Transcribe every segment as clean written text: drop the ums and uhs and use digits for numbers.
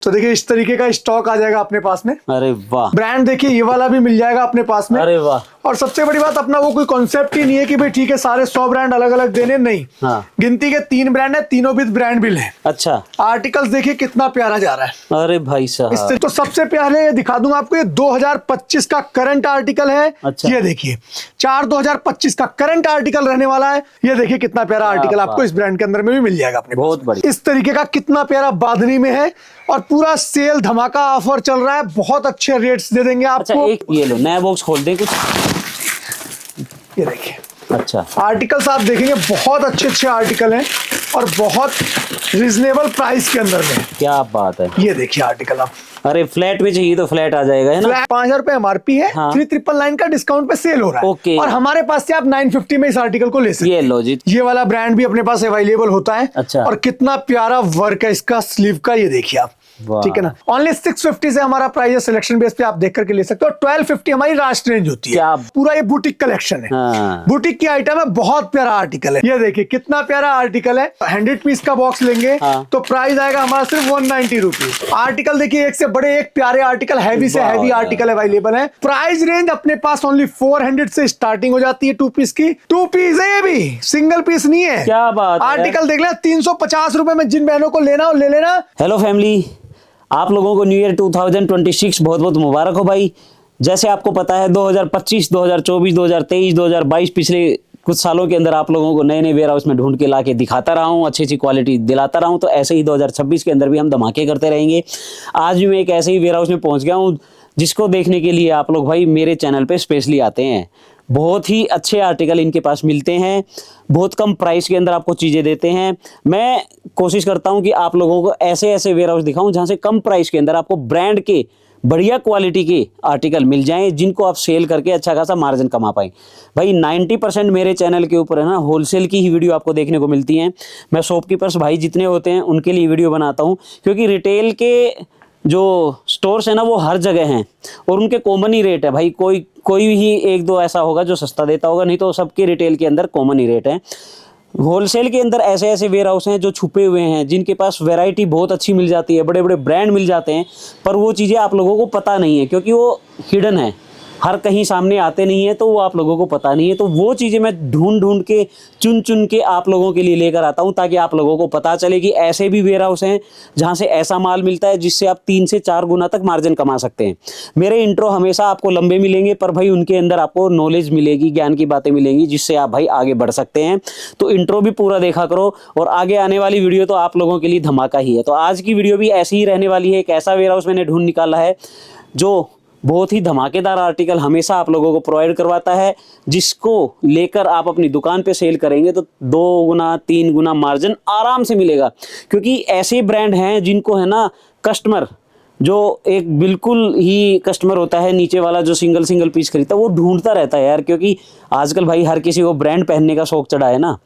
तो देखिए इस तरीके का स्टॉक आ जाएगा अपने पास में। अरे वाह, ब्रांड देखिए ये वाला भी मिल जाएगा अपने पास में। अरे वाह। और सबसे बड़ी बात अपना वो कोई कॉन्सेप्ट ही नहीं है कि भाई ठीक है सारे 100 ब्रांड अलग अलग देने, नहीं। हाँ। गिनती के 3 ब्रांड है, तीनों भी ब्रांड बिल है। अच्छा, आर्टिकल्स देखिए कितना प्यारा जा रहा है। अरे भाई साहब, तो सबसे पहले ये दिखा दूंगा आपको, ये 2025 का करंट आर्टिकल है। अच्छा। ये देखिए 4/2025 का करंट आर्टिकल रहने वाला है। ये देखिए कितना प्यारा आर्टिकल आपको इस ब्रांड के अंदर में भी मिल जाएगा अपने बहुत बढ़िया। इस तरीके का कितना प्यारा बांधनी में है और पूरा सेल धमाका ऑफर चल रहा है, बहुत अच्छे रेट्स दे देंगे आपको। अच्छा, एक ये लो नया बॉक्स खोल दे कुछ। ये देखिए अच्छा, आर्टिकल्स आप देखेंगे बहुत अच्छे आर्टिकल हैं और बहुत रिजनेबल प्राइस के अंदर में। क्या बात है। ये देखिए आर्टिकल आप, अरे फ्लैट में चाहिए तो फ्लैट आ जाएगा, है ना। 5,000 MRP है। हाँ। 3,999 का डिस्काउंट पे सेल हो रहा है। ओके। और हमारे पास से आप 950 में इस आर्टिकल को ले सकते हैं। ये लो जी। ये वाला ब्रांड भी अपने पास अवेलेबल होता है। अच्छा। और कितना प्यारा वर्क है इसका स्लीव का, ये देखिए आप। वाह। ठीक है ना, ओनली 650 से हमारा प्राइस है। सिलेक्शन बेस पे आप देख करके ले सकते हो। 1250 हमारी लास्ट रेंज होती है। क्या? पूरा ये बुटीक कलेक्शन है। हाँ। बुटीक की आइटम है, बहुत प्यारा आर्टिकल है। ये देखिए कितना प्यारा आर्टिकल है। 100 पीस का बॉक्स लेंगे। हाँ। तो प्राइस आएगा हमारा सिर्फ 190 रुपीज। आर्टिकल देखिए एक से बड़े एक प्यारे आर्टिकल, हैवी से हैवी आर्टिकल अवेलेबल है। प्राइस रेंज अपने पास ओनली 400 से स्टार्टिंग हो जाती है 2 पीस की। 2 पीस है, ये भी सिंगल पीस नहीं है। क्या बात है। आर्टिकल देख ले 350 रुपए में, जिन बहनों को लेना हो ले लेना। हेलो फैमिली, आप लोगों को न्यू ईयर 2026 बहुत बहुत मुबारक हो भाई। जैसे आपको पता है 2025, 2024, 2023, 2022 पिछले कुछ सालों के अंदर आप लोगों को नए नए वेयर हाउस में ढूंढ के ला के दिखाता रहा हूँ, अच्छी अच्छी क्वालिटी दिलाता रहा हूँ। तो ऐसे ही 2026 के अंदर भी हम धमाके करते रहेंगे। आज भी मैं एक ऐसे ही वेयर हाउस में पहुँच गया हूँ जिसको देखने के लिए आप लोग भाई मेरे चैनल पे स्पेशली आते हैं। बहुत ही अच्छे आर्टिकल इनके पास मिलते हैं, बहुत कम प्राइस के अंदर आपको चीज़ें देते हैं। मैं कोशिश करता हूं कि आप लोगों को ऐसे ऐसे वेयर हाउस दिखाऊं जहां से कम प्राइस के अंदर आपको ब्रांड के बढ़िया क्वालिटी के आर्टिकल मिल जाएं, जिनको आप सेल करके अच्छा खासा मार्जिन कमा पाएं। भाई 90% मेरे चैनल के ऊपर है ना होलसेल की ही वीडियो आपको देखने को मिलती हैं। मैं शॉपकीपर्स भाई जितने होते हैं उनके लिए वीडियो बनाता हूँ, क्योंकि रिटेल के जो स्टोर्स है ना वो हर जगह हैं और उनके कॉमन ही रेट है भाई। कोई ही एक दो ऐसा होगा जो सस्ता देता होगा, नहीं तो सबके रिटेल के अंदर कॉमन ही रेट है। होलसेल के अंदर ऐसे ऐसे वेयर हाउस हैं जो छुपे हुए हैं, जिनके पास वैरायटी बहुत अच्छी मिल जाती है, बड़े बड़े ब्रांड मिल जाते हैं, पर वो चीज़ें आप लोगों को पता नहीं है क्योंकि वो हिडन है, हर कहीं सामने आते नहीं है, तो वो आप लोगों को पता नहीं है। तो वो चीज़ें मैं ढूंढ के चुन के आप लोगों के लिए लेकर आता हूं, ताकि आप लोगों को पता चले कि ऐसे भी वेयर हाउस हैं जहां से ऐसा माल मिलता है जिससे आप 3 से 4 गुना तक मार्जिन कमा सकते हैं। मेरे इंट्रो हमेशा आपको लंबे मिलेंगे, पर भाई उनके अंदर आपको नॉलेज मिलेगी, ज्ञान की बातें मिलेंगी, जिससे आप भाई आगे बढ़ सकते हैं। तो इंट्रो भी पूरा देखा करो और आगे आने वाली वीडियो तो आप लोगों के लिए धमाका ही है। तो आज की वीडियो भी ऐसी ही रहने वाली है। एक ऐसा वेयर हाउस मैंने ढूंढ निकाला है जो बहुत ही धमाकेदार आर्टिकल हमेशा आप लोगों को प्रोवाइड करवाता है, जिसको लेकर आप अपनी दुकान पे सेल करेंगे तो 2 गुना 3 गुना मार्जिन आराम से मिलेगा। क्योंकि ऐसे ब्रांड हैं जिनको है ना कस्टमर, जो एक बिल्कुल ही कस्टमर होता है नीचे वाला जो सिंगल पीस खरीदता है, वो ढूंढता रहता है यार, क्योंकि आजकल भाई हर किसी को ब्रांड पहनने का शौक चढ़ा है ना।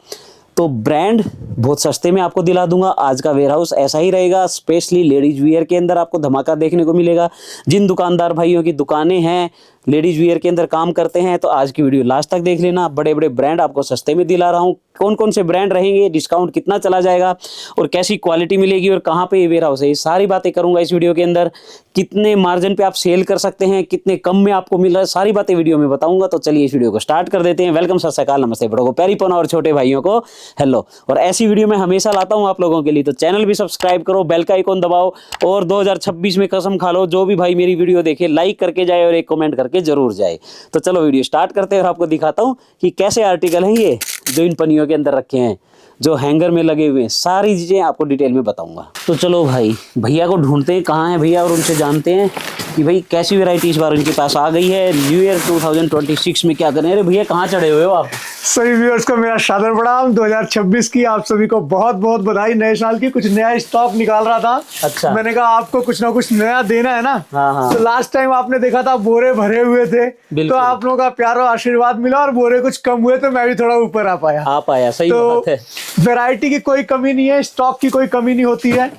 तो ब्रांड बहुत सस्ते में आपको दिला दूंगा। आज का वेयर हाउस ऐसा ही रहेगा, स्पेशली लेडीज वियर के अंदर आपको धमाका देखने को मिलेगा। जिन दुकानदार भाइयों की दुकानें हैं लेडीज वियर के अंदर काम करते हैं, तो आज की वीडियो लास्ट तक देख लेना। बड़े बड़े ब्रांड आपको सस्ते में दिला रहा हूँ। कौन कौन से ब्रांड रहेंगे, डिस्काउंट कितना चला जाएगा और कैसी क्वालिटी मिलेगी और कहाँ पे ये वेयर हाउस है, ये सारी बातें करूंगा इस वीडियो के अंदर। कितने मार्जिन पे आप सेल कर सकते हैं, कितने कम में आपको मिल रहा है, सारी बातें वीडियो में बताऊंगा। तो चलिए इस वीडियो को स्टार्ट कर देते हैं। वेलकम, सत श्री अकाल, नमस्ते, बड़ों को प्यारी पोना और छोटे भाइयों को हेलो। और ऐसी वीडियो मैं हमेशा लाता हूँ आप लोगों के लिए, तो चैनल भी सब्सक्राइब करो, बेल का आइकन दबाओ और 2026 में कसम खा लो जो भी भाई मेरी वीडियो देखे लाइक करके जाए और एक कमेंट करके जरूर जाए। तो चलो वीडियो स्टार्ट करते हैं और आपको दिखाता हूँ कि कैसे आर्टिकल हैं ये जो इन पन्नियों के अंदर रखे हैं, जो हैंगर में लगे हुए हैं। सारी चीज़ें आपको डिटेल में बताऊंगा। तो चलो भाई भैया को ढूंढते हैं, कहाँ है भैया, और उनसे जानते हैं कि भाई कैसी वैरायटी इस बार इनके पास आ गई है। न्यू ईयर 2026 में क्या करें। अरे भैया कहाँ चढ़े हुए हो आप? सभी व्यूअर्स को मेरा सादर प्रणाम। 2026 की आप सभी को बहुत बहुत बधाई। नए साल की कुछ नया स्टॉक निकाल रहा था। अच्छा। मैंने कहा आपको कुछ ना कुछ नया देना है ना। हाँ। तो लास्ट टाइम आपने देखा था बोरे भरे हुए थे, तो आप लोगों का प्यार और आशीर्वाद मिला और बोरे कुछ कम हुए, तो मैं भी थोड़ा ऊपर आ पाया। सही बात है। वैरायटी की कोई कमी नहीं है, स्टॉक की कोई कमी नहीं होती है।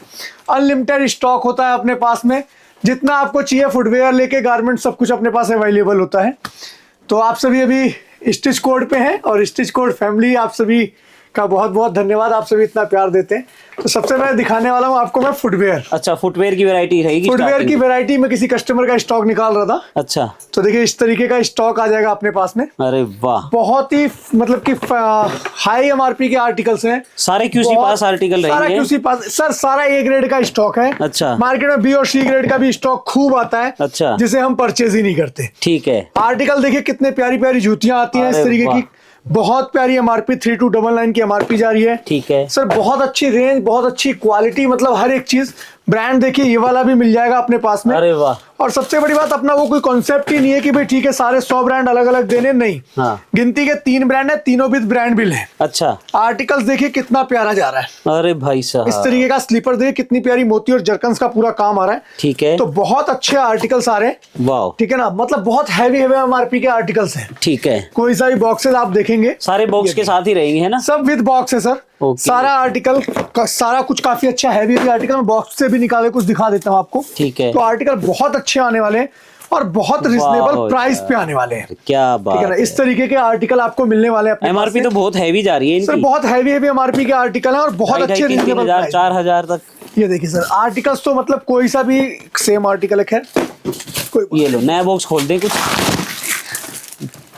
अनलिमिटेड स्टॉक होता है अपने पास में। जितना आपको चाहिए फुटवेयर लेके गारमेंट सब कुछ अपने पास अवेलेबल होता है। तो आप सभी अभी स्टिच कोड पे हैं और स्टिच कोड फैमिली आप सभी का बहुत बहुत धन्यवाद, आप सभी इतना प्यार देते हैं। तो सबसे पहले दिखाने वाला हूँ आपको मैं फुटवेयर। अच्छा, फुटवेयर की वैरायटी रहेगी? फुटवेयर की वैरायटी में किसी कस्टमर का स्टॉक निकाल रहा था। अच्छा, तो देखिए इस तरीके का स्टॉक आ जाएगा अपने पास में। अरे वाह, बहुत ही मतलब कि हाई एमआरपी के आर्टिकल्स हैं। सारे क्यूसी पास आर्टिकल सारा रहेंगे? क्यूसी पास सर, सारा ए ग्रेड का स्टॉक है। अच्छा, मार्केट में बी और सी ग्रेड का भी स्टॉक खूब आता है। अच्छा, जिसे हम परचेज ही नहीं करते। ठीक है। आर्टिकल देखिए कितने प्यारी प्यारी जूतियां आती हैं इस तरीके की, बहुत प्यारी एमआरपी 3299 की एमआरपी जा रही है। ठीक है सर, बहुत अच्छी रेंज, बहुत अच्छी क्वालिटी, मतलब हर एक चीज। ब्रांड देखिए ये वाला भी मिल जाएगा अपने पास में। अरे वाह, और सबसे बड़ी बात, अपना वो कोई कॉन्सेप्ट ही नहीं है कि भाई ठीक है सारे 100 ब्रांड अलग अलग देने, नहीं। हाँ। गिनती के 3 ब्रांड है, तीनों भी ब्रांड बिल है। अच्छा, आर्टिकल्स देखिए कितना प्यारा जा रहा है। अरे भाई साहब, इस तरीके का स्लीपर देखिए कितनी प्यारी मोती और जरकन्स का पूरा काम आ रहा है। ठीक है, तो बहुत अच्छे आर्टिकल्स आ रहे हैं। वाह, ठीक है ना, मतलब बहुत हैवी हैवी एमआरपी के आर्टिकल्स हैं। ठीक है। कोई सा भी बॉक्सेस आप देखेंगे, सारे बॉक्स के साथ ही रहेंगे, है ना? सब विद बॉक्स है सर। ओके। सारा आर्टिकल सारा कुछ काफी अच्छा हैवी आर्टिकल, मैं बॉक्स से भी निकाले कुछ दिखा देता हूँ आपको। ठीक है। तो आर्टिकल बहुत अच्छे आने वाले हैं और बहुत रिजनेबल प्राइस पे आने वाले हैं। क्या बात ठीक है ना, इस तरीके के आर्टिकल आपको मिलने वाले हैं। एमआरपी तो बहुत हैवी जा रही है इनकी। सर बहुत हैवी हैवी एमआरपी के आर्टिकल हैं और बहुत अच्छे रिजनेबल प्राइस, 4000 तक। ये देखिए सर, आर्टिकल्स तो मतलब कोई सा भी सेम आर्टिकल है। खैर कोई, ये लो, नया बॉक्स खोल दें कुछ।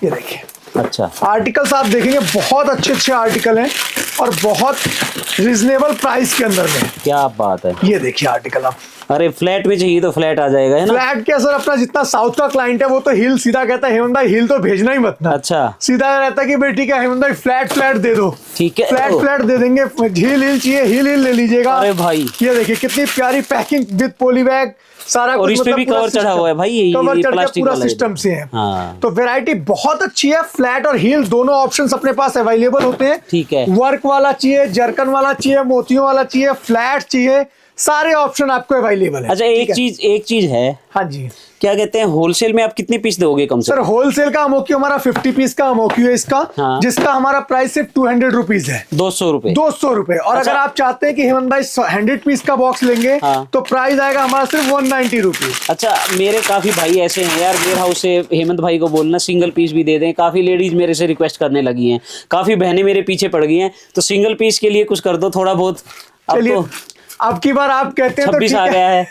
ये देखिए अच्छा, आर्टिकल्स आप देखेंगे बहुत अच्छे अच्छे आर्टिकल हैं और बहुत रिजनेबल प्राइस के अंदर में। क्या बात है। ये देखिए आर्टिकल आप, अरे फ्लैट में चाहिए तो फ्लैट आ जाएगा, है ना? फ्लैट क्या सर, अपना जितना साउथ का क्लाइंट है वो तो हिल सीधा कहता है हेमंत भाई हिल तो भेजना ही मत ना। अच्छा, सीधा रहता है कि भाई ठीक है हेमंत भाई फ्लैट फ्लैट दे दो। ठीक है, फ्लैट दे देंगे। हिल चाहिए, हिल ले लीजिएगा। अरे भाई, ये देखिए कितनी प्यारी पैकिंग विद पॉली बैग, सारा और कुछ, इस पे भी पूरा कवर चढ़ा system। हुआ है भाई, ये कवर चढ़ के प्लास्टिक पूरा वाला है। सिस्टम से है। हाँ। तो वैरायटी बहुत अच्छी है। फ्लैट और हील दोनों ऑप्शंस अपने पास अवेलेबल होते हैं। ठीक है। वर्क वाला चाहिए, जर्कन वाला चाहिए, मोतियों वाला चाहिए, फ्लैट चाहिए, सारे ऑप्शन आपको अवेलेबल है। अच्छा, एक चीज है, हाँ जी, क्या कहते हैं, होलसेल में आप कितने पीस दोगे कम से सर कम? होलसेल का अमोक्यू हमारा 50 पीस का अमोक्यू है इसका। हाँ। जिसका हमारा प्राइस सिर्फ 200 रुपीज है। 200 रुपए। 200 रुपए। और अच्छा। अगर आप चाहते हैं कि हेमंत भाई 100 पीस का बॉक्स लेंगे, हाँ। तो प्राइस आएगा हमारा सिर्फ 190 रुपीज। अच्छा, मेरे काफी भाई ऐसे हैं यार, वेयर हाउस से हेमंत भाई को बोलना सिंगल पीस भी दे दें। काफी लेडीज मेरे से रिक्वेस्ट करने लगी हैं, काफी बहनें मेरे पीछे पड़ गई हैं, तो सिंगल पीस के लिए कुछ कर दो थोड़ा बहुत। अब चलिए, तो अब की बार आप कहते हैं तो 26 ठीक आ गया है।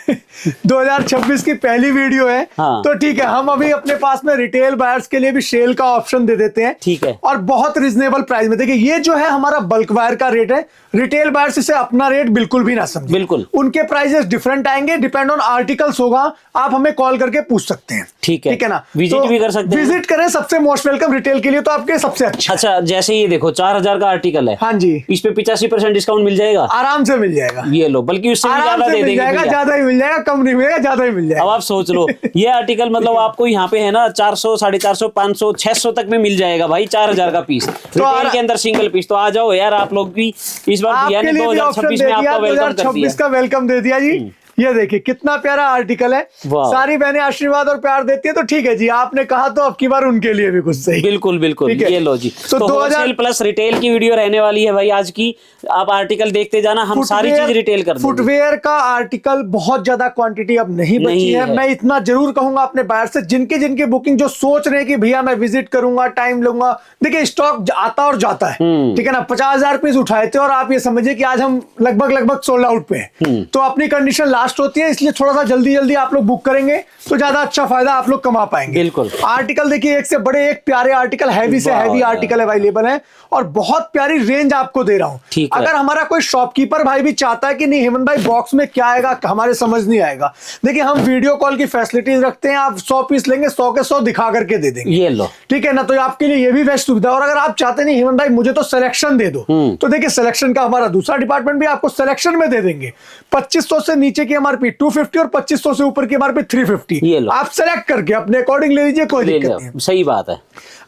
2026 की पहली वीडियो है। हाँ। तो ठीक है, हम अभी अपने पास में रिटेल बायर्स के लिए भी सेल का ऑप्शन दे देते हैं। ठीक है। और बहुत रिजनेबल प्राइस में। देखिए ये जो है हमारा बल्क वायर का रेट है। रिटेल बायर्स इसे अपना रेट बिल्कुल भी ना समझे। बिल्कुल। उनके प्राइसेस डिफरेंट आएंगे, डिपेंड ऑन आर्टिकल्स होगा। आप हमें कॉल करके पूछ सकते हैं। ठीक है। ठीक है ना, विजिट भी कर सकते हैं। विजिट करें, सबसे मोस्ट वेलकम। रिटेल के लिए तो आपके सबसे अच्छा। अच्छा, जैसे ये देखो 4000 का आर्टिकल है। हाँ जी, इस पे 85% डिस्काउंट मिल जाएगा। आराम से मिल जाएगा। ये लो, बल्कि उससे भी आराम ज्यादा से दे मिल देंगे जाएगा, भैया। ज्यादा ही मिल जाएगा, कम नहीं मिलेगा, ज्यादा ही मिल जाएगा। अब आप सोच लो, ये आर्टिकल मतलब आपको यहाँ पे है ना 400, 450, 500, 600 तक में मिल जाएगा भाई, 4000 का पीस। रिटेल के अंदर सिंगल पीस। तो आ जाओ यार, आप लोग भी इस बार भैया ने 2026 में आपका वेलकम कर 2026 दिया। का वेलकम दे दिया जी। ये देखिए कितना प्यारा आर्टिकल है। वाह। सारी बहनें आशीर्वाद और प्यार देती है, तो ठीक है जी, आपने कहा तो अब की बार उनके लिए भी कुछ सही। बिल्कुल बिल्कुल, ठीक है। ये लो जी। तो तो 2000 होलसेल प्लस रिटेल की वीडियो रहने वाली है भाई आज की। आप आर्टिकल देखते जाना, हम सारी चीज रिटेल कर देंगे। फुटवेयर का आर्टिकल बहुत ज्यादा क्वांटिटी अब नहीं बची है। मैं इतना जरूर कहूंगा अपने बायर से, जिनके जिनके बुकिंग जो सोच रहे हैं कि भैया मैं विजिट करूंगा, टाइम लूंगा, देखिए स्टॉक आता और जाता है। ठीक है ना, 50,000 पीस उठाए थे और आप ये समझिए कि आज हम लगभग सोल्ड आउट पे हैं। तो अपनी कंडीशन लास्ट होती है, इसलिए थोड़ा सा जल्दी आप लोग बुक करेंगे तो ज्यादा अच्छा फायदा आप लोग कमा पाएंगे। बिल्कुल। आर्टिकल देखिए, एक से बड़े एक प्यारे आर्टिकल, हैवी से हैवी आर्टिकल अवेलेबल है और बहुत प्यारी रेंज आपको दे रहा हूं। ठीक है। अगर हमारा कोई शॉपकीपर भाई भी चाहता है कि नहीं हेमंत भाई बॉक्स में क्या आएगा हमारे समझ नहीं आएगा, देखिए हम वीडियो कॉल की फैसिलिटीज रखते हैं। आप 100 पीस लेंगे, 100 के 100 दिखा करके दे देंगे। ये लो, ठीक है ना, तो आपके लिए ये भी बेस्ट सुविधा। और अगर आप चाहते नहीं हेमंत भाई मुझे तो सिलेक्शन दे दो, तो देखिए सिलेक्शन का हमारा दूसरा डिपार्टमेंट भी आपको सिलेक्शन में दे देंगे। 2500 से नीचे की एमआरपी 250 और 2500 से ऊपर की एमआरपी 350। ये लो, आप सेलेक्ट करके अपने अकॉर्डिंग ले लीजिए, कोई दिक्कत नहीं है। सही बात है।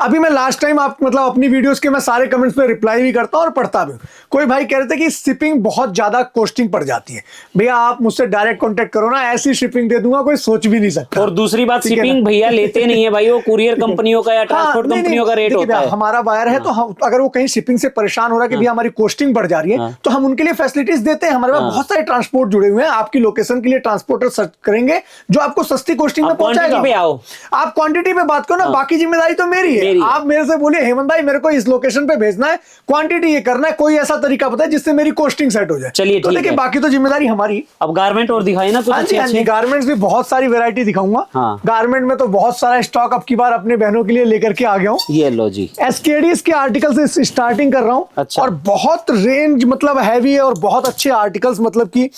अभी मैं लास्ट टाइम आप मतलब अपनी वीडियोस के मैं सारे कमेंट्स पे रिप्लाई भी करता हूं और पढ़ता भी हूं। कोई भाई कह रहे थे कि शिपिंग बहुत ज्यादा कॉस्टिंग पड़ जाती है। भैया आप मुझसे डायरेक्ट कांटेक्ट करो ना, ऐसी शिपिंग दे दूंगा कोई सोच भी नहीं सकता। और दूसरी बात, शिपिंग भैया लेते नहीं है भाई, वो कुरियर कंपनियों का या ट्रांसपोर्ट कंपनियों का रेट होता है। हमारा बायर है तो हम अगर वो कहीं शिपिंग से परेशान हो रहा है कि भैया हमारी कॉस्टिंग बढ़ जा रही है, तो हम उनके लिए फैसिलिटीज देते हैं। हमारे पास बहुत सारे ट्रांसपोर्ट जुड़े हुए हैं, आपकी लोकेशन लोकेशन के लिए ट्रांसपोर्टर सर्च करेंगे जो आपको सस्ती कॉस्टिंग में आप quantity पहुंचाएगा। पे आओ। आप क्वांटिटी पे बात करो ना, बाकी जिम्मेदारी तो मेरी है। मेरी है। आप मेरे से बोलिए हेमंत भाई मेरे को इस लोकेशन पे भेजना है, क्वांटिटी ये करना है, कोई ऐसा तरीका बताए जिससे मेरी कॉस्टिंग सेट हो जाए। चलिए, तो ठीक देखिए है। बाकी तो जिम्मेदारी हमारी। अब गारमेंट और दिखाई ना कुछ हाँ जी, हाँ जी, अच्छे। गारमेंट्स भी बहुत सारी वैरायटी दिखाऊंगा। हाँ। गारमेंट में तो बहुत सारा स्टॉक अब की बार अपने बहनों के लिए लेकर के आ गया हूँ। ये लो जी। एसकेडीज के आर्टिकल से स्टार्टिंग कर रहा हूँ। अच्छा। और बहुत रेंज मतलब हैवी है और बहुत अच्छे आर्टिकल्स, मतलब कि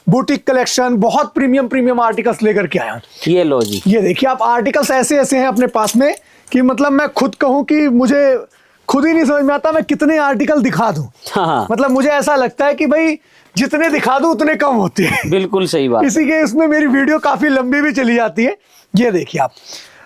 बुटीक कलेक्शन, बहुत प्रीमियम आर्टिकल्स लेकर के आया हूँ। ये लो जी। ये देखिए आप आर्टिकल्स ऐसे ऐसे हैं अपने पास में कि मतलब मैं खुद कहूँ कि मुझे खुद ही नहीं समझ में आता मैं कितने आर्टिकल दिखा दूं। हाँ। मतलब मुझे ऐसा लगता है कि भाई जितने दिखा दूं उतने कम होते हैं। बिल्कुल सही बात। इसी के इसमें मेरी वीडियो काफी लंबी भी चली जाती है। ये देखिए आप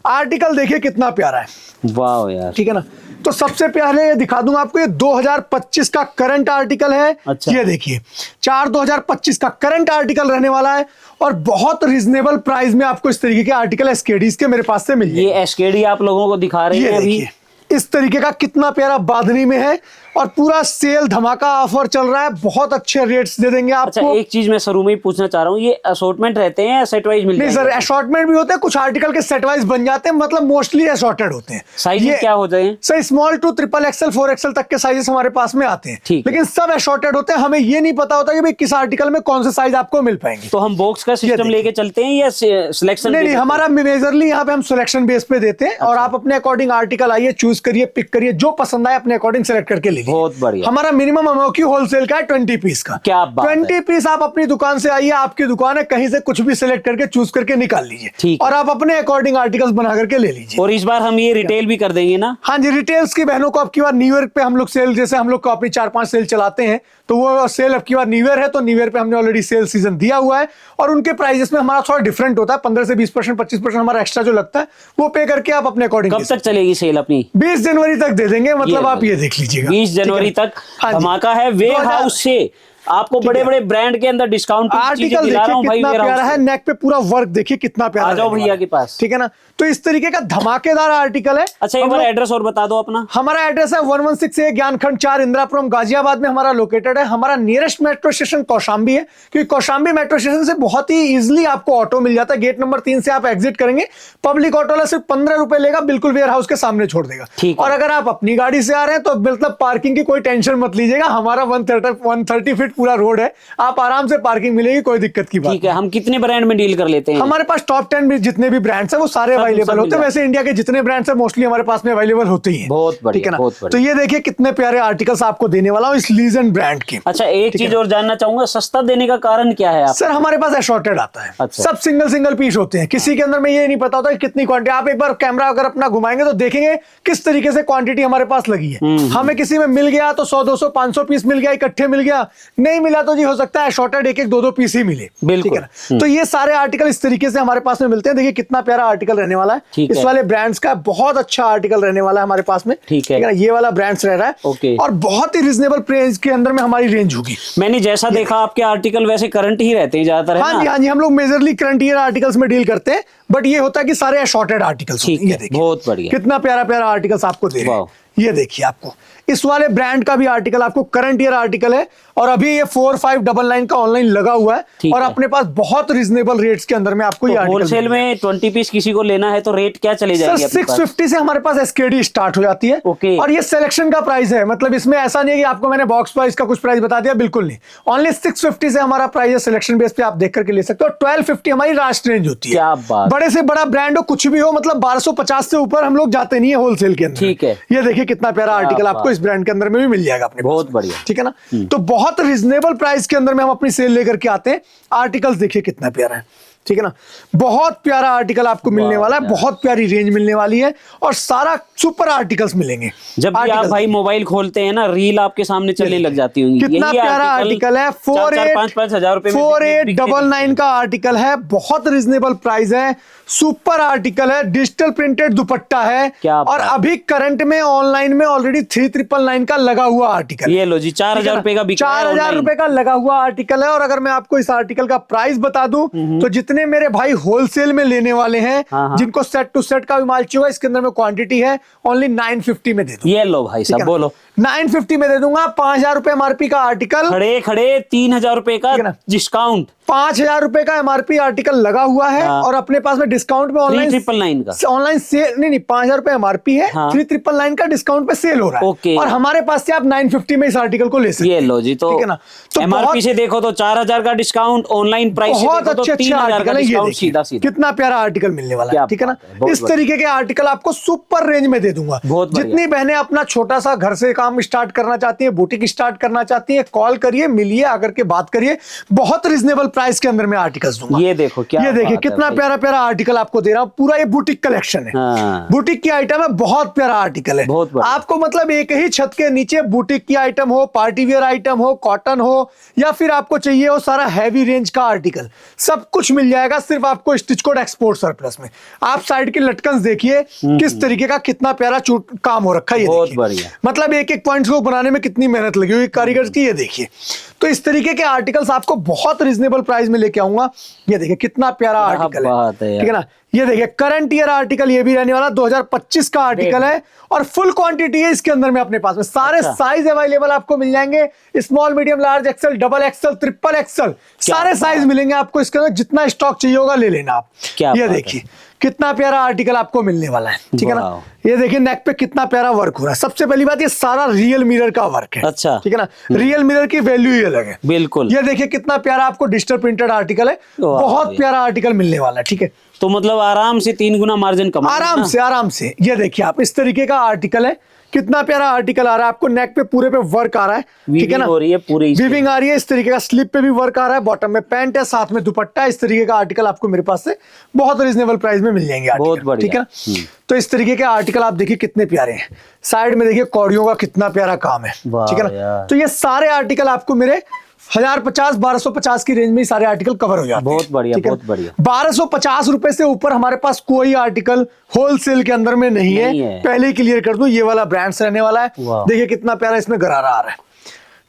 आर्टिकल देखिए कितना प्यारा है। वाह यार। ठीक है ना। तो सबसे पहले ये दिखा दूंगा आपको, ये 2025 का करंट आर्टिकल है। अच्छा। ये देखिए 4/2025 का करंट आर्टिकल रहने वाला है और बहुत रीजनेबल प्राइस में आपको इस तरीके के आर्टिकल एसकेडीज के मेरे पास से मिल जाएंगे। ये एसकेडी आप लोगों को दिखा रहे ये हैं अभी। देखिए इस तरीके का कितना प्यारा बांधनी में है और पूरा सेल धमाका ऑफर चल रहा है, बहुत अच्छे रेट्स दे देंगे अच्छा, आपको। एक चीज मैं शुरू में ही पूछना चाह रहा हूँ, ये असॉर्टमेंट रहते हैं या सेट वाइज मिल नहीं सर, जाएंगे? असॉर्टमेंट भी होते हैं, कुछ आर्टिकल के सेट वाइज बन जाते हैं, मतलब मोस्टली असॉर्टेड होते हैं। साइज क्या होते हैं? Sir small to triple XL 4XL तक के साइजेस हमारे पास में आते हैं, ठीक है। लेकिन सब असॉर्टेड होते हैं। हमें ये नहीं पता होता कि भाई किस आर्टिकल में कौन से साइज आपको मिल पाएंगे। तो हम बॉक्स का सिस्टम लेके चलते हैं या सिलेक्शन? नहीं, हमारा मेजरली यहाँ पे हम सिलेक्शन बेस पे देते हैं और आप अपने अकॉर्डिंग आर्टिकल आइए, चूज करिए, पिक करिए, जो पसंद आए अपने अकॉर्डिंग सेलेक्ट करके ले लीजिए। बहुत बढ़िया। हमारा मिनिमम अमाउंट होलसेल का है 20 पीस का। क्या बात है। 20 पीस आप अपनी दुकान से आइए, आपकी दुकान है, कहीं से कुछ भी सिलेक्ट करके चूज करके निकाल लीजिए, ठीक। और आप अपने अकॉर्डिंग आर्टिकल्स बना करके ले लीजिए। और इस बार हम ये रिटेल भी कर देंगे ना? हाँ जी, रिटेल्स की बहनों को अब की बार न्यू ईयर पे हम लोग सेल, जैसे हम लोग को अपनी 4-5 सेल चलाते हैं, तो वो सेल अब की बार न्यू ईयर है, तो न्यू ईयर पे हमने ऑलरेडी सेल सीजन दिया हुआ है और उनके प्राइजेस में हमारा थोड़ा डिफरेंट होता है। 15 से 20%, 25% हमारा एक्स्ट्रा जो लगता है वो पे करके आप अपने अकॉर्डिंग। कब तक चलेगी सेल अपनी? 20 जनवरी तक दे देंगे, मतलब आप ये देख लीजिएगा 20 जनवरी तक धमाका है। वेयर हाउस से आपको बड़े बड़े ब्रांड के अंदर डिस्काउंट आर्टिकल देखिए कितना प्यारा है, नेक पे पूरा वर्क देखिए कितना प्यारा है। आ जाओ भैया के पास, ठीक है ना। तो इस तरीके का धमाकेदार आर्टिकल है। अच्छा, एक बार एड्रेस और बता दो अपना। हमारा एड्रेस है 116A ज्ञानखंड 4 इंदिरापुरम गाजियाबाद में हमारा लोकेटेड है। हमारा नियरेस्ट मेट्रो स्टेशन कौशाम्बी है, क्योंकि कौशाम्बी मेट्रो स्टेशन से बहुत ही इजिली आपको ऑटो मिल जाता है। गेट नंबर 3 से आप एग्जिट करेंगे, पब्लिक ऑटो वाला सिर्फ 15 रुपए लेगा, बिल्कुल वेयर हाउस के सामने छोड़ देगा। और अगर आप अपनी गाड़ी से आ रहे हैं तो मतलब पार्किंग की कोई टेंशन मत लीजिएगा, हमारा 130 फीट पूरा रोड है, आप आराम से पार्किंग मिलेगी, कोई दिक्कत की बात। ठीक है, हम कितने ब्रांड में डील कर लेते हैं? हमारे पास टॉप 10 में जितने भी ब्रांड्स हैं वो सारे अवेलेबल होते हैं। वैसे इंडिया के जितने ब्रांड्स हैं मोस्टली हमारे पास में अवेलेबल होते ही हैं। बहुत बढ़िया, ठीक है ना। बहुत बढ़िया। तो ये देखिए कितने प्यारे आर्टिकल्स आपको देने वाला हूँ इस लीजन ब्रांड के। अच्छा, एक चीज और जानना चाहूंगा, सस्ता देने का कारण क्या है आप? सर हमारे पास असॉर्टेड आता है। अच्छा। सब सिंगल पीस होते हैं, किसी के अंदर में ये नहीं पता होता कि कितनी क्वांटिटी। आप एक बार कैमरा अगर अपना घुमाएंगे तो देखेंगे किस तरीके से क्वांटिटी हमारे पास लगी है। हमें किसी में मिल गया तो 100, 200, 500 पीस मिल गया, इकट्ठे मिल गया, नहीं मिला तो जी हो सकता है असॉर्टेड 1, 2 पीस ही मिले। बिल्कुल। ठीक है ना। तो ये सारे आर्टिकल इस तरीके से हमारे पास में मिलते हैं। देखिए कितना प्यारा आर्टिकल रहने वाला है। इस वाले ब्रांड्स का बहुत अच्छा आर्टिकल रहने वाला है हमारे पास में। ठीक है। ये वाला ब्रांड्स रह रहा है। ओके। और बहुत ही रिजनेबल प्राइस के अंदर में हमारी रेंज होगी। मैंने जैसा देखा आपके आर्टिकल वैसे करंट ही रहते हैं ज्यादातर, है ना? हाँ जी, हम लोग मेजरली करंट ईयर आर्टिकल्स में डील करते हैं, बट ये होता है कि सारे असॉर्टेड आर्टिकल्स। ठीक है, बहुत बढ़िया। कितना प्यारा प्यारा आर्टिकल्स आपको दे रहे हैं। ये देखिए आपको इस वाले ब्रांड का भी आर्टिकल, आपको करंट ईयर आर्टिकल है और अभी ये 4599 का ऑनलाइन लगा हुआ है और अपने पास बहुत रीजनेबल रेट्स के अंदर में आपको ये आर्टिकल। होलसेल में 20 पीस किसी को लेना है तो रेट क्या चले जाएगी? 650 से हमारे पास एसकेडी स्टार्ट हो जाती है। ओके। और ये सिलेक्शन का प्राइस है, मतलब इसमें ऐसा नहीं है कि आपको मैंने बॉक्स प्राइस का कुछ प्राइस बता दिया, बिल्कुल नहीं। ओनली 650 से हमारा प्राइस है, सिलेक्शन बेस पे आप देख करके ले सकते हो। 1250 हमारी लास्ट रेंज होती है। क्या बात। बड़े से बड़ा ब्रांड हो, कुछ भी हो, मतलब 1250 से ऊपर हम लोग जाते नहीं है होलसेल के अंदर। ठीक है। ये देखिए कितना प्यारा आर्टिकल आपको इस ब्रांड के अंदर में भी मिल जाएगा अपने। बहुत बढ़िया। ठीक है ना। तो बहुत रीजनेबल प्राइस के अंदर में हम अपनी सेल लेकर के आते हैं। आर्टिकल्स देखिए कितना प्यारा है। ठीक है ना। बहुत प्यारा आर्टिकल आपको मिलने वाला है, बहुत प्यारी रेंज मिलने वाली है और सारा सुपर आर्टिकल्स मिलेंगे। जब भी आप भाई मोबाइल खोलते हैं ना, रील आपके सामने चलने लग जाती होंगी। कितना प्यारा आर्टिकल है। 4899 का आर्टिकल है, बहुत रिजनेबल प्राइस है, सुपर आर्टिकल है, डिजिटल प्रिंटेड दुपट्टा है। और अभी करंट में ऑनलाइन में ऑलरेडी 3999 का लगा हुआ आर्टिकल। ये लो जी, 4000 रुपए का 4000 रुपए का लगा हुआ आर्टिकल है। और अगर मैं आपको इस आर्टिकल का प्राइस बता दूं तो जितने जितने मेरे भाई होलसेल में लेने वाले हैं, हाँ। जिनको सेट टू सेट का भी माल चाहिए, इसके अंदर में क्वांटिटी है, ओनली 950 में दे दूंगा। ये लो भाई साहब, बोलो। 950 में दे दूंगा। 5000 रुपए MRP का आर्टिकल, खड़े खड़े 3000 रुपए का ठीक है ना? डिस्काउंट, 5000 रुपए का MRP आर्टिकल लगा हुआ है, हाँ। और अपने पास में डिस्काउंट में ऑनलाइन 3999 का ऑनलाइन सेल नहीं 5000 रुपए MRP है, हाँ। 3999 का डिस्काउंट पे सेल हो रहा है। ओके। और हमारे पास से आप 950 में इस आर्टिकल को ले सकते ये हैं। लो जी। तो ठीक है ना? तो एमआरपी से देखो तो 4000 का डिस्काउंट, ऑनलाइन प्राइस से बहुत देखो तो अच्छे 3000 का आर्टिकल है। ये डिस्काउंट, देखिए सीधा सीधा। कितना प्यारा आर्टिकल मिलने वाला है। क्या ठीक है ना? बात है, बहुत इस बढ़िया। तरीके के आर्टिकल आपको सुपर रेंज में दे दूंगा। बहुत बढ़िया। जितनी बहनें अपना छोटा सा घर से काम स्टार्ट करना चाहती है, बुटीक स्टार्ट करना चाहती है, कॉल करिए, मिलिए, आकर के बात करिए। बहुत रिजनेबल प्राइस के अंदर में आर्टिकल्स दूंगा। ये देखो क्या ये देखिए बात है कितना भाई। प्यारा प्यारा आर्टिकल आपको दे रहा हूं। पूरा ये बुटीक कलेक्शन है, हाँ। बुटीक की आइटम है। बहुत प्यारा आर्टिकल है। बहुत बढ़िया। आपको मतलब एक ही छत के नीचे बुटीक की आइटम हो, पार्टी वेयर आइटम हो, कॉटन हो, या फिर आपको चाहिए हो सारा हैवी रेंज का आर्टिकल, सब कुछ मिल जाएगा सिर्फ आपको स्टिच कोड एक्सपोर्ट सरप्लस में। आप साइड के लटकन देखिए किस तरीके का कितना प्यारा काम हो रखा है। ये बहुत देखिए। बढ़िया। मतलब एक एक पॉइंट्स को बनाने में कितनी मेहनत लगी हुई कारीगर की। ये देखिए, तो इस तरीके के आर्टिकल्स आपको बहुत रिजनेबल प्राइस में लेके आऊंगा। ये देखिए कितना प्यारा आर्टिकल बात है है। यार। ठीक है ना? ये देखिए करंट ईयर आर्टिकल, ये भी रहने वाला 2025 का आर्टिकल है, और फुल क्वांटिटी है इसके अंदर में। अपने पास में सारे अच्छा। साइज अवेलेबल आपको मिल जाएंगे। Small, medium, large, XL, double XL, triple XL, सारे साइज मिलेंगे आपको इसके अंदर। जितना स्टॉक चाहिए होगा ले लेना आप। क्या ये बात है। देखिए कितना प्यारा आर्टिकल आपको मिलने वाला है। ठीक है ना? वाह। ये देखिए नेक पे कितना प्यारा वर्क हो रहा है। सबसे पहली बात, ये सारा रियल मिरर का वर्क है। अच्छा। ठीक है ना? रियल मिरर की वैल्यू ही अलग है। बिल्कुल। ये देखिए कितना प्यारा आपको डिजिटल प्रिंटेड आर्टिकल है। वाह बहुत भैया। प्यारा आर्टिकल मिलने वाला है। ठीक है, तो मतलब आराम से 3 गुना मार्जिन कमा आराम से आराम से। ये देखिए आप इस तरीके का आर्टिकल है। कितना प्यारा आर्टिकल आ रहा है आपको। नेक पे पूरे पे वर्क आ रहा है। ठीक है ना? हो रही है पूरी, वीविंग आ रही है इस तरीके का। स्लिप पे भी वर्क आ रहा है। बॉटम में पैंट है, साथ में दुपट्टा है। इस तरीके का आर्टिकल आपको मेरे पास से बहुत रीजनेबल प्राइस में मिल जाएंगे आर्टिकल। बहुत बढ़िया। ठीक है ना? तो इस तरीके के आर्टिकल आप देखिए कितने प्यारे हैं। साइड में देखिए कौड़ियों का कितना प्यारा काम है। वाह ठीक है ना? यार। तो ये सारे आर्टिकल आपको मेरे 1050 1250 की रेंज में ही सारे आर्टिकल कवर हो जाते हैं। बहुत बढ़िया, ठीक है? बहुत बढ़िया। 1250 रुपए से ऊपर हमारे पास कोई आर्टिकल होलसेल के अंदर में नहीं नहीं है। है। पहले ही क्लियर कर दूं, ये वाला ब्रांड्स रहने वाला है। वाह। देखिए कितना प्यारा इसमें गरारा आ रहा है।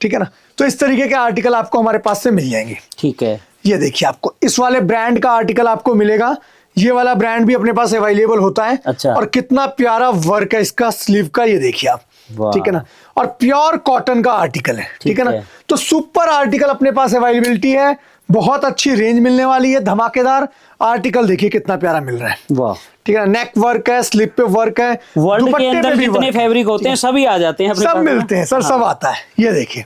ठीक है ना? तो इस तरीके के आर्टिकल आपको हमारे पास से मिल जाएंगे। ठीक है। ये देखिए आपको इस वाले ब्रांड का आर्टिकल आपको मिलेगा। ये वाला ब्रांड भी अपने पास अवेलेबल होता है। अच्छा। और कितना प्यारा वर्क है इसका स्लीव का, ये देखिए आप। वाह। ठीक है ना? और प्योर कॉटन का आर्टिकल है। ठीक है ना? है। तो सुपर आर्टिकल अपने पास अवेलेबिलिटी है। बहुत अच्छी रेंज मिलने वाली है, धमाकेदार आर्टिकल। देखिए कितना प्यारा मिल रहा है। वाह। ठीक है, नेक वर्क है, स्लिप पे वर्क है, वर्ल्ड के दुपट्टे पे अंदर भी जितने work है। फैब्रिक होते हैं सभी आ जाते हैं अपने सब पास। मिलते हैं सर, सब आता है। ये देखिए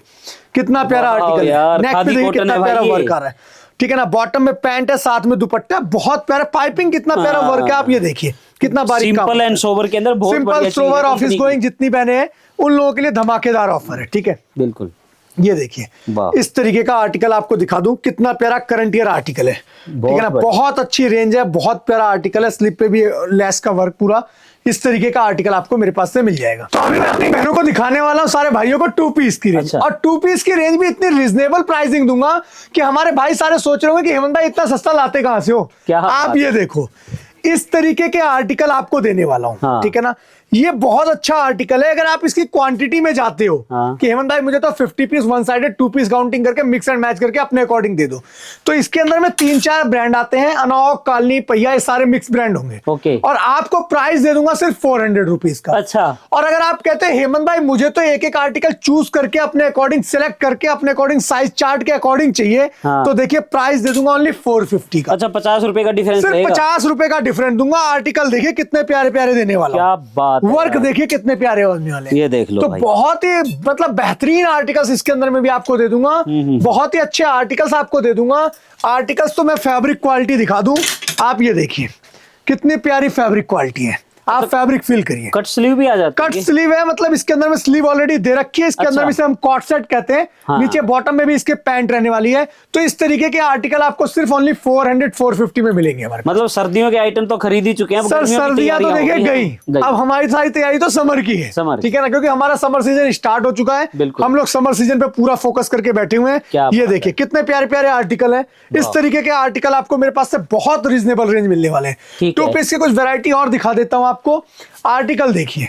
कितना प्यारा वाह आर्टिकल यार, है। नेक पे खादी देखिए कॉटन कितना है भाई प्यारा ये। वर्क आ रहा है। ठीक है ना? बॉटम में पैंट है, साथ में दुपट्टा है। बहुत प्यारा पाइपिंग, कितना प्यारा हाँ। वर्क है। आप ये देखिए कितना बारीक काम। सिंपल एंड सोबर के अंदर बहुत सिंपल बढ़िया चीज है सोवर ऑफिस कंपनी की। गोइंग जितनी बहने हैं उन लोगों के लिए धमाकेदार ऑफर है। ठीक है, बिल्कुल। ये देखिए वाह। इस तरीके का आर्टिकल आपको दिखा दूं। कितना प्यारा करंट ईयर आर्टिकल है। ठीक है ना? बढ़िया। बहुत अच्छी रेंज है, बहुत प्यारा आर्टिकल है। स्लिप पे भी लेस का वर्क पूरा। इस तरीके का आर्टिकल आपको मेरे पास से मिल जाएगा। तो अभी मैं अपनी बहनों को दिखाने वाला हूँ, सारे भाइयों को 2 पीस की रेंज। अच्छा। और 2 पीस की रेंज भी इतनी रिजनेबल प्राइसिंग दूंगा कि हमारे भाई सारे सोच रहे होंगे कि हेमंत भाई इतना सस्ता लाते कहां से हो। क्या आप बात ये देखो इस तरीके के आर्टिकल आपको देने वाला हूं। हाँ। ठीक है ना? ये बहुत अच्छा आर्टिकल है। अगर आप इसकी क्वांटिटी में जाते हो हाँ। कि हेमंत भाई मुझे तो 50 piece one sided 2 piece counting करके मिक्स एंड मैच करके अपने अकॉर्डिंग दे दो, तो इसके अंदर में 3-4 ब्रांड आते हैं। अनोक, कालनी, पहिया, ये सारे मिक्स ब्रांड होंगे। ओके। और आपको प्राइस दे दूंगा सिर्फ 400 रुपीज का। अच्छा। और अगर आप कहते हैं हेमंत भाई मुझे तो एक एक आर्टिकल चूज करके अपने अकॉर्डिंग सिलेक्ट करके अपने अकॉर्डिंग साइज चार्ट के अकॉर्डिंग चाहिए, हाँ। तो देखिए प्राइस दे दूंगा ओनली 450 का। अच्छा, 50 रुपए का डिफरेंस सिर्फ रहेगा। 50 रुपए का डिफरेंस दूंगा। आर्टिकल देखिए कितने प्यारे प्यारे देने वाला क्या हूं। बात है वर्क यार। देखिए कितने प्यारे होने वाले हैं। ये देख लो तो भाई। बहुत ही मतलब बेहतरीन आर्टिकल्स इसके अंदर में भी आपको दे दूंगा। बहुत ही अच्छे आर्टिकल्स आपको दे दूंगा। आर्टिकल्स तो मैं फैब्रिक क्वालिटी दिखा दूं। आप ये देखिए कितनी प्यारी फैब्रिक क्वालिटी है। आप फैब्रिक फील करिए। कट स्लीव भी आ जाती कट है। स्लीव है, मतलब इसके अंदर में स्लीव ऑलरेडी दे रखी है। इसके अच्छा। अंदर में इसे हम कॉट सेट कहते हैं। हाँ। नीचे बॉटम में भी इसके पैंट रहने वाली है। तो इस तरीके के आर्टिकल आपको सिर्फ ओनली 400-450 में मिलेंगे हमारे पास। मतलब सर्दियों के आइटम तो खरीद ही चुके हैं। अब सर गर्मियों की सर्दियां तो तैयारियां देखिए हो रही हैं। गई। अब हमारी सारी तैयारी तो समर की है। समर। ठीक है ना? क्योंकि हमारा समर सीजन स्टार्ट हो चुका है। बिल्कुल। हम लोग समर सीजन पे पूरा फोकस करके बैठे हुए हैं। क्या ये बात देखिए कितने प्यारे प्यारे आर्टिकल है। इस तरीके के आर्टिकल आपको मेरे पास से बहुत रीजनेबल रेंज मिलने वाले हैं। ठीक 2 है। पीस की कुछ वैरायटी और दिखा देता हूं आपको। आर्टिकल देखिए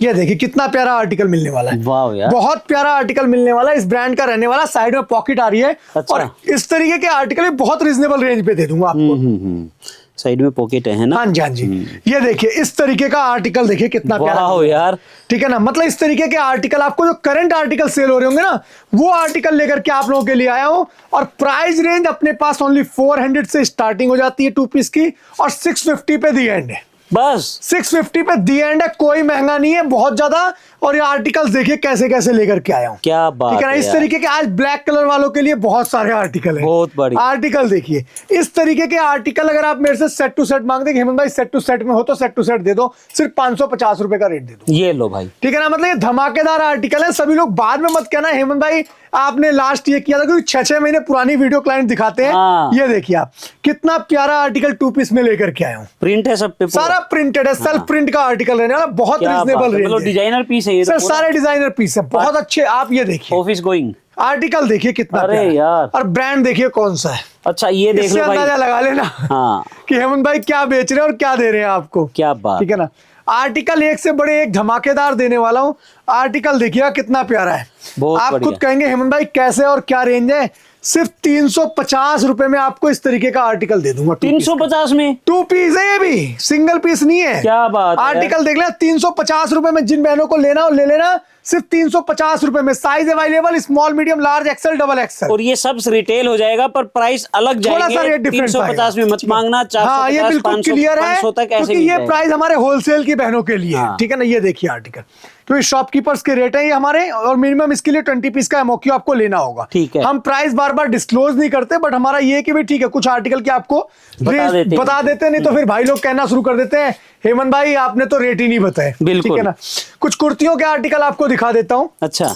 ये देखिए कितना प्यारा आर्टिकल मिलने वाला है। वाह यार, बहुत प्यारा आर्टिकल मिलने वाला है, इस ब्रांड का रहने वाला, साइड में पॉकेट आ रही है। अच्छा। और इस तरीके के आर्टिकल भी बहुत रीजनेबल रेंज पे दे दूंगा आपको। साइड में पॉकेट है ना। हाँ जी, हाँ जी। ये देखिए इस तरीके का आर्टिकल, देखिए कितना प्यारा वाह यार, ठीक है ना। मतलब इस तरीके के आर्टिकल आपको, जो करंट आर्टिकल सेल हो रहे होंगे ना, वो आर्टिकल लेकर के आप लोगों के लिए आया हूं। और प्राइस रेंज अपने पास ओनली 400 से स्टार्टिंग हो जाती है 2 पीस की, और 650 पे दी एंड है। बस 650 पे दी एंड है, कोई महंगा नहीं है बहुत ज्यादा। और ये आर्टिकल्स देखिए कैसे कैसे लेकर के आया हूँ। क्या बात ठीक है ना। इस यार। तरीके के आज ब्लैक कलर वालों के लिए बहुत सारे आर्टिकल हैं। बहुत बढ़िया आर्टिकल देखिए इस तरीके के आर्टिकल, अगर आप मेरे से सेट टू सेट मांगते हैं हेमंत भाई सेट टू सेट में हो तो सेट टू सेट दे दो, सिर्फ 550 रुपए का रेट दे दो। ये लो भाई, ठीक है ना। मतलब ये धमाकेदार आर्टिकल है। सभी लोग बाद में मत कहना हेमंत भाई आपने लास्ट ये किया था, क्योंकि 6-6 महीने पुरानी वीडियो क्लाइंट दिखाते हैं। हाँ। ये देखिए आप कितना प्यारा आर्टिकल 2 पीस में लेकर के आया हूँ। प्रिंट है सब पे पूरा। सारा प्रिंटेड है, सेल्फ प्रिंट का आर्टिकल रहने वाला, बहुत क्या बात रीजनेबल है, रेंज मतलब है। डिजाइनर पीस है ये तो सर पूरा। सारे डिजाइनर पीस है, बहुत अच्छे। आप ये देखिए ऑफिस गोइंग। आर्टिकल देखिए कितना अरे प्यारा है। यार। और ब्रांड देखिए कौन सा है। अच्छा ये देख इससे लो भाई, अंदाजा लगा लेना हाँ कि हेमंत भाई क्या बेच रहे हैं और क्या दे रहे हैं आपको। क्या बात। ठीक है ना। आर्टिकल एक से बड़े एक धमाकेदार देने वाला हूँ। आर्टिकल देखिएगा कितना प्यारा है। बहुत आप बढ़िया। खुद कहेंगे हेमंत भाई कैसे और क्या रेंज है। सिर्फ 350 रुपए में आपको इस तरीके का आर्टिकल दे दूंगा। 350 में 2 पीस है, ये भी सिंगल पीस नहीं है। क्या बात है। आर्टिकल देख लेना 350 रुपए में, जिन बहनों को लेना हो ले लेना, सिर्फ 350 रुपए में। Size available small, medium, large, XL, double XL. और ये सब रिटेल हो जाएगा पर प्राइस अलग थोड़ा जाएंगे। सा रेट डिफरेंस 350 में मत मांगना, 450, हाँ ये बिल्कुल 500, क्लियर है 500 तक ऐसे क्योंकि मिल ये जाएगा। प्राइस हमारे होलसेल की बहनों के लिए है। हाँ। ठीक है ना। ये देखिए आर्टिकल, क्योंकि शॉपकीपर्स के रेट है ये हमारे, और मिनिमम इसके लिए 20 पीस का एमओक्यू आपको लेना होगा। ठीक है। हम प्राइस बार बार डिस्क्लोज नहीं करते, बट हमारा ये है कि भाई ठीक है कुछ आर्टिकल की आपको रेंज बता देते, नहीं तो फिर भाई लोग कहना शुरू कर देते हैं हेमंत भाई आपने तो रेट ही नहीं बताए। बिल्कुल। ठीक है ना। कुछ कुर्तियों के आर्टिकल आपको दिखा देता हूँ। अच्छा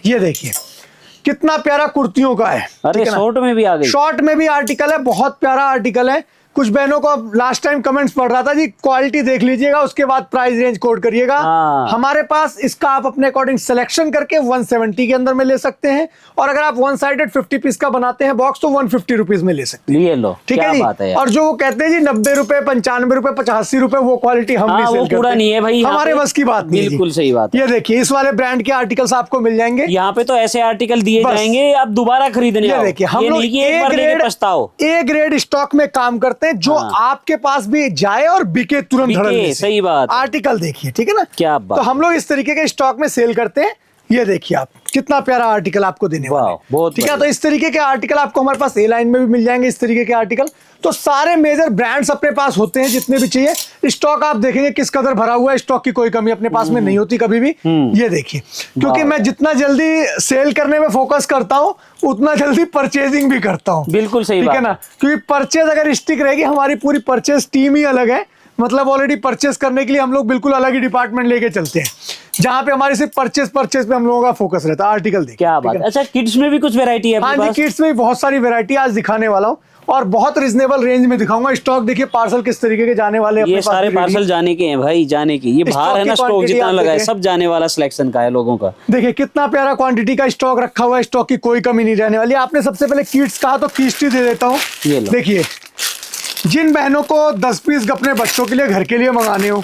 ये देखिए कितना प्यारा कुर्तियों का है। अरे शॉर्ट में भी आ गई। शॉर्ट में भी आर्टिकल है, बहुत प्यारा आर्टिकल है। कुछ बहनों को लास्ट टाइम कमेंट्स पढ़ रहा था जी, क्वालिटी देख लीजिएगा उसके बाद प्राइस रेंज कोड करिएगा। हाँ। हमारे पास इसका आप अपने अकॉर्डिंग सिलेक्शन करके 170 के अंदर में ले सकते हैं, और अगर आप 1 साइडेड 50 पीस का बनाते हैं बॉक्स तो 150 रुपीज में ले सकते हैं। लिए लो, ठीक क्या है जी। बात है यार। और जो वो कहते हैं जी 90 रुपए, 95 रुपए, 85 रुपए, वो क्वालिटी हम हाँ, नहीं वो सेल पूरा करते। नहीं है भाई यहाँ हमारे पे। बस की बात नहीं है जी। बिल्कुल सही बात है। ये देखिए इस वाले ब्रांड के आर्टिकल्स आपको मिल जाएंगे। यहाँ पे तो ऐसे आर्टिकल दिए बस। जाएंगे आप दोबारा खरीदने ये आओ। देखिए हम ये लोग नहीं कि एक बार लेके पछताओ। ए ग्रेड स्टॉक में काम करते हैं, जो हाँ। आपके पास भी जाए और बिके तुरंत बिके, धड़ल्ले से। सही बात। आर्टिकल देखिए, ठीक है ना। क्या बात। तो हम लोग इस तरीके के स्टॉक में सेल करते हैं। ये देखिए आप कितना प्यारा आर्टिकल आपको देने वाले हैं। बहुत ठीक है। बढ़िया। तो इस तरीके के आर्टिकल आपको हमारे पास ए लाइन में भी मिल जाएंगे। इस तरीके के आर्टिकल तो सारे मेजर ब्रांड्स अपने पास होते हैं जितने भी चाहिए। स्टॉक आप देखेंगे किस कदर भरा हुआ है, स्टॉक की कोई कमी अपने पास में नहीं होती कभी भी। ये देखिए क्योंकि मैं जितना जल्दी सेल करने में फोकस करता हूँ उतना जल्दी परचेजिंग भी करता हूँ। बिल्कुल सही ठीक बात है ना। क्योंकि परचेज अगर स्टिक रहेगी, हमारी पूरी परचेज टीम ही अलग है। मतलब ऑलरेडी परचेस करने के लिए हम लोग बिल्कुल अलग ही डिपार्टमेंट लेके चलते हैं, जहाँ पे हमारी सिर्फ परचेस पे हम लोगों का फोकस रहता है। आर्टिकल देखिए क्या बात। अच्छा किड्स में भी कुछ वैरायटी है हाँ आपके जी, पास? किड्स में भी बहुत सारी वैरायटी आज दिखाने वाला हूँ, और बहुत रिजनेबल रेंज में दिखाऊंगा। स्टॉक देखिए पार्सल किस तरीके के जाने वाले हैं ये अपने पास सारे भी ready पार्सल जाने के हैं भाई, जाने के। ये बाहर है ना स्टॉक की स्टॉक quantity जितना आप लगा है देखें। सब जाने वाला सिलेक्शन का है लोगों का। देखिए कितना प्यारा क्वांटिटी का स्टॉक रखा हुआ है। स्टॉक की कोई कमी नहीं रहने वाली। आपने सबसे पहले किड्स कहा तो किड्स ही दे देता हूँ। ये लो। देखिए जिन बहनों को 10 पीस अपने बच्चों के लिए घर के लिए मंगाने हो,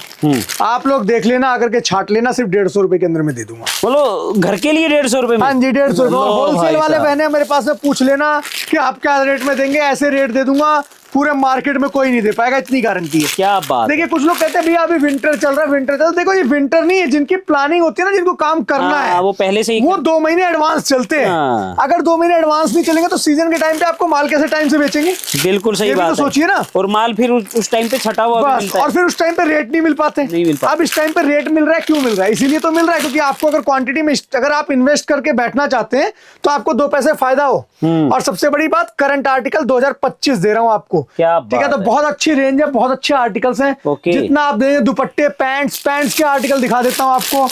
आप लोग देख लेना, आकर के छाट लेना, सिर्फ 150 रुपए के अंदर में दे दूंगा। बोलो घर के लिए 150 रुपए में? हाँ जी 150 रुपए। लो होलसेल भाई वाले साहब। बहने मेरे पास में पूछ लेना कि आप क्या रेट में देंगे, ऐसे रेट दे दूंगा पूरे मार्केट में कोई नहीं दे पाएगा, इतनी गारंटी है। क्या बात। देखिए कुछ लोग कहते हैं भैया अभी विंटर चल रहा है, विंटर चल रहा है। देखो ये विंटर नहीं है, जिनकी प्लानिंग होती है ना, जिनको काम करना हाँ, है वो पहले से ही वो 2 महीने एडवांस चलते हैं। हाँ। अगर 2 महीने एडवांस नहीं चलेंगे तो सीजन के टाइम पे आपको माल कैसे टाइम से बेचेंगे? बिल्कुल सही ये भी बात तो है। सोचिए ना। और माल फिर उस टाइम पे छटा हुआ भी बस, मिलता है। और फिर उस टाइम पे रेट नहीं मिल पाते। नहीं मिल पाते। अब इस टाइम पे रेट मिल रहा है, क्यों मिल रहा है? इसीलिए तो मिल रहा है क्योंकि आपको अगर क्वांटिटी में अगर आप इन्वेस्ट करके बैठना चाहते हैं तो आपको 2 पैसे फायदा हो। और सबसे बड़ी बात करंट आर्टिकल 2025 दे रहा हूं आपको। क्या ठीक है। बात तो है। बहुत अच्छी रेंज है, बहुत अच्छे आर्टिकल्स हैं। ओके। जितना आप देंगे, दुपट्टे, पैंट्स के आर्टिकल दिखा देता हूं आपको।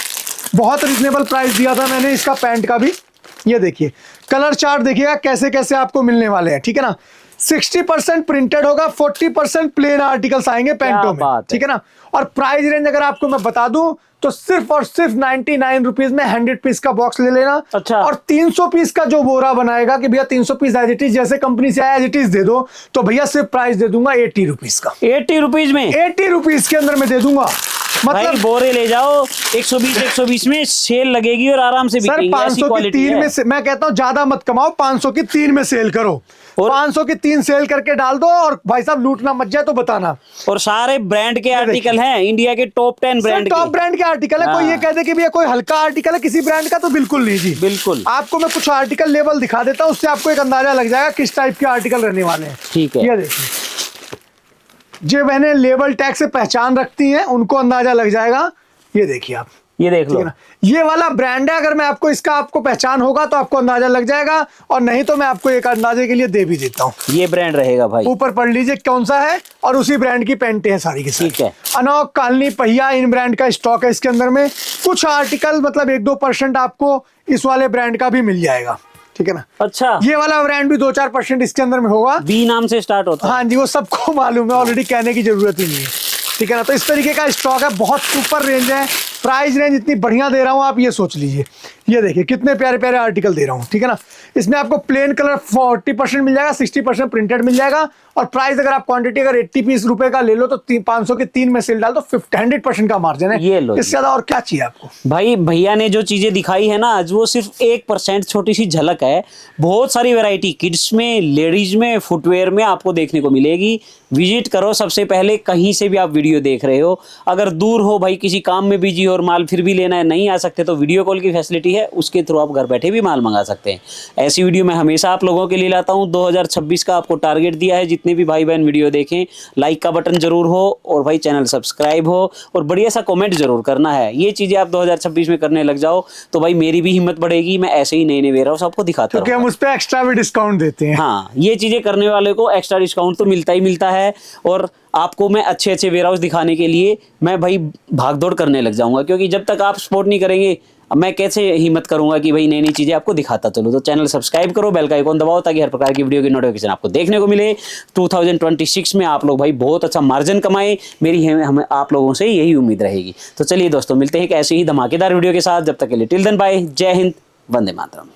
बहुत रिजनेबल प्राइस दिया था मैंने इसका पैंट का भी। ये देखिए कलर चार्ट देखिएगा कैसे कैसे आपको मिलने वाले हैं। ठीक है ना। 60% प्रिंटेड होगा, 40% प्लेन आर्टिकल्स आएंगे पैंटों में। बात है। ठीक है ना। और प्राइस रेंज अगर आपको मैं बता दूं तो सिर्फ और सिर्फ 99 रुपीज में 100 पीस का बॉक्स ले लेना। अच्छा। और 300 पीस का जो बोरा बनाएगा कि भैया 300 पीस एज इट इज, जैसे कंपनी से आया एज इट इज दे दो, तो भैया सिर्फ प्राइस दे दूंगा 80 रुपीज का। 80 रुपीज में? 80 रुपीज के अंदर में दे दूंगा। भाई मतलब बोरे ले जाओ 120 में सेल लगेगी और आराम से सर बिकेगी, ऐसी 500 की क्वालिटी 3 है। में से मैं कहता हूँ ज्यादा मत कमाओ, 500 की 3 में सेल करो, और 500 की 3 सेल करके डाल दो, और भाई साहब लूटना मत जाए तो बताना। और सारे ब्रांड के आर्टिकल हैं, इंडिया के टॉप 10 सर ब्रांड टॉप के। ब्रांड के आर्टिकल है, कोई ये हाँ। कह दे कि भैया कोई हल्का आर्टिकल है किसी ब्रांड का, तो बिल्कुल नहीं जी। बिल्कुल। आपको मैं कुछ आर्टिकल लेवल दिखा देता हूँ, उससे आपको एक अंदाजा लग जाएगा किस टाइप के आर्टिकल रहने वाले हैं। ठीक है। ये देखिए, जो मैंने लेवल टैग से पहचान रखती हैं उनको अंदाजा लग जाएगा। ये देखिए आप, ये देख ठीक लो। है ना, ये वाला ब्रांड है, अगर मैं आपको इसका आपको पहचान होगा तो आपको अंदाजा लग जाएगा, और नहीं तो मैं आपको एक अंदाजे के लिए दे भी देता हूँ। ये ब्रांड रहेगा भाई। ऊपर पढ़ लीजिए कौन सा है, और उसी ब्रांड की पैंटें हैं सारी की सारी। ठीक है। अनोख, कालनी, पहिया, इन ब्रांड का स्टॉक है इसके अंदर में। कुछ आर्टिकल मतलब 1-2% आपको इस वाले ब्रांड का भी मिल जाएगा, ठीक है ना। अच्छा, ये वाला ब्रांड भी 2-4% इसके अंदर में होगा। बी नाम से स्टार्ट होता है। हाँ जी, वो सबको मालूम है ऑलरेडी, कहने की जरूरत ही नहीं है, ठीक है ना। तो इस तरीके का स्टॉक है, बहुत सुपर रेंज है, प्राइस रेंज इतनी बढ़िया दे रहा हूँ, आप ये सोच लीजिए। ये देखिए कितने प्यारे प्यारे आर्टिकल दे रहा हूँ, ठीक है ना। इसमें आपको प्लेन कलर 40% मिल जाएगा, 60% प्रिंटेड मिल जाएगा, और प्राइस अगर आप क्वांटिटी अगर 80 पीस रुपए का ले लो तो 500 के 3 में सेल डाल दो, 100% का मार्जिन है। ये लो जी। इससे ज्यादा और क्या चाहिए आपको। भाई भैया ने जो चीजें दिखाई है ना आज, वो सिर्फ 1% छोटी सी झलक है। बहुत सारी वैरायटी किड्स में, लेडीज में, फुटवेयर में आपको देखने को मिलेगी। विजिट करो सबसे पहले, कहीं से भी आप वीडियो देख रहे हो, अगर दूर हो भाई किसी काम में बिजी हो और माल फिर भी लेना है, नहीं आ सकते, तो वीडियो कॉल की फैसिलिटी है, उसके थ्रू आप घर बैठे भी माल मंगा सकते हैं। ऐसी वीडियो मैं हमेशा आप लोगों के लिए लाता हूँ। 2026 का आपको टारगेट दिया है, जितने भी भाई बहन वीडियो देखें, लाइक का बटन जरूर हो, और भाई चैनल सब्सक्राइब हो, और बढ़िया सा कमेंट जरूर करना है। ये चीजें आप 2026 में करने लग जाओ तो भाई मेरी भी हिम्मत बढ़ेगी, मैं ऐसे ही नए नए वेयरहाउस आपको दिखाता क्योंकि हम रहूंगा। उस पर एक्स्ट्रा भी डिस्काउंट देते हैं। हाँ, ये चीजें करने वाले को एक्स्ट्रा डिस्काउंट तो मिलता ही मिलता है, और आपको मैं अच्छे अच्छे वेयरहाउस दिखाने के लिए मैं भाई भाग दौड़ करने लग जाऊंगा, क्योंकि जब तक आप सपोर्ट नहीं करेंगे मैं कैसे हिम्मत करूंगा कि भाई नई नई चीजें आपको दिखाता चलो। तो चैनल सब्सक्राइब करो, बेल का आइकॉन दबाओ, ताकि हर प्रकार की वीडियो की नोटिफिकेशन आपको देखने को मिले। 2026 में आप लोग भाई बहुत अच्छा मार्जिन कमाएं, मेरी हमें आप लोगों से यही उम्मीद रहेगी। तो चलिए दोस्तों, मिलते हैं एक ऐसे ही धमाकेदार वीडियो के साथ, जब तक के लिए टिल देन बाय, जय हिंद, वंदे मातरम।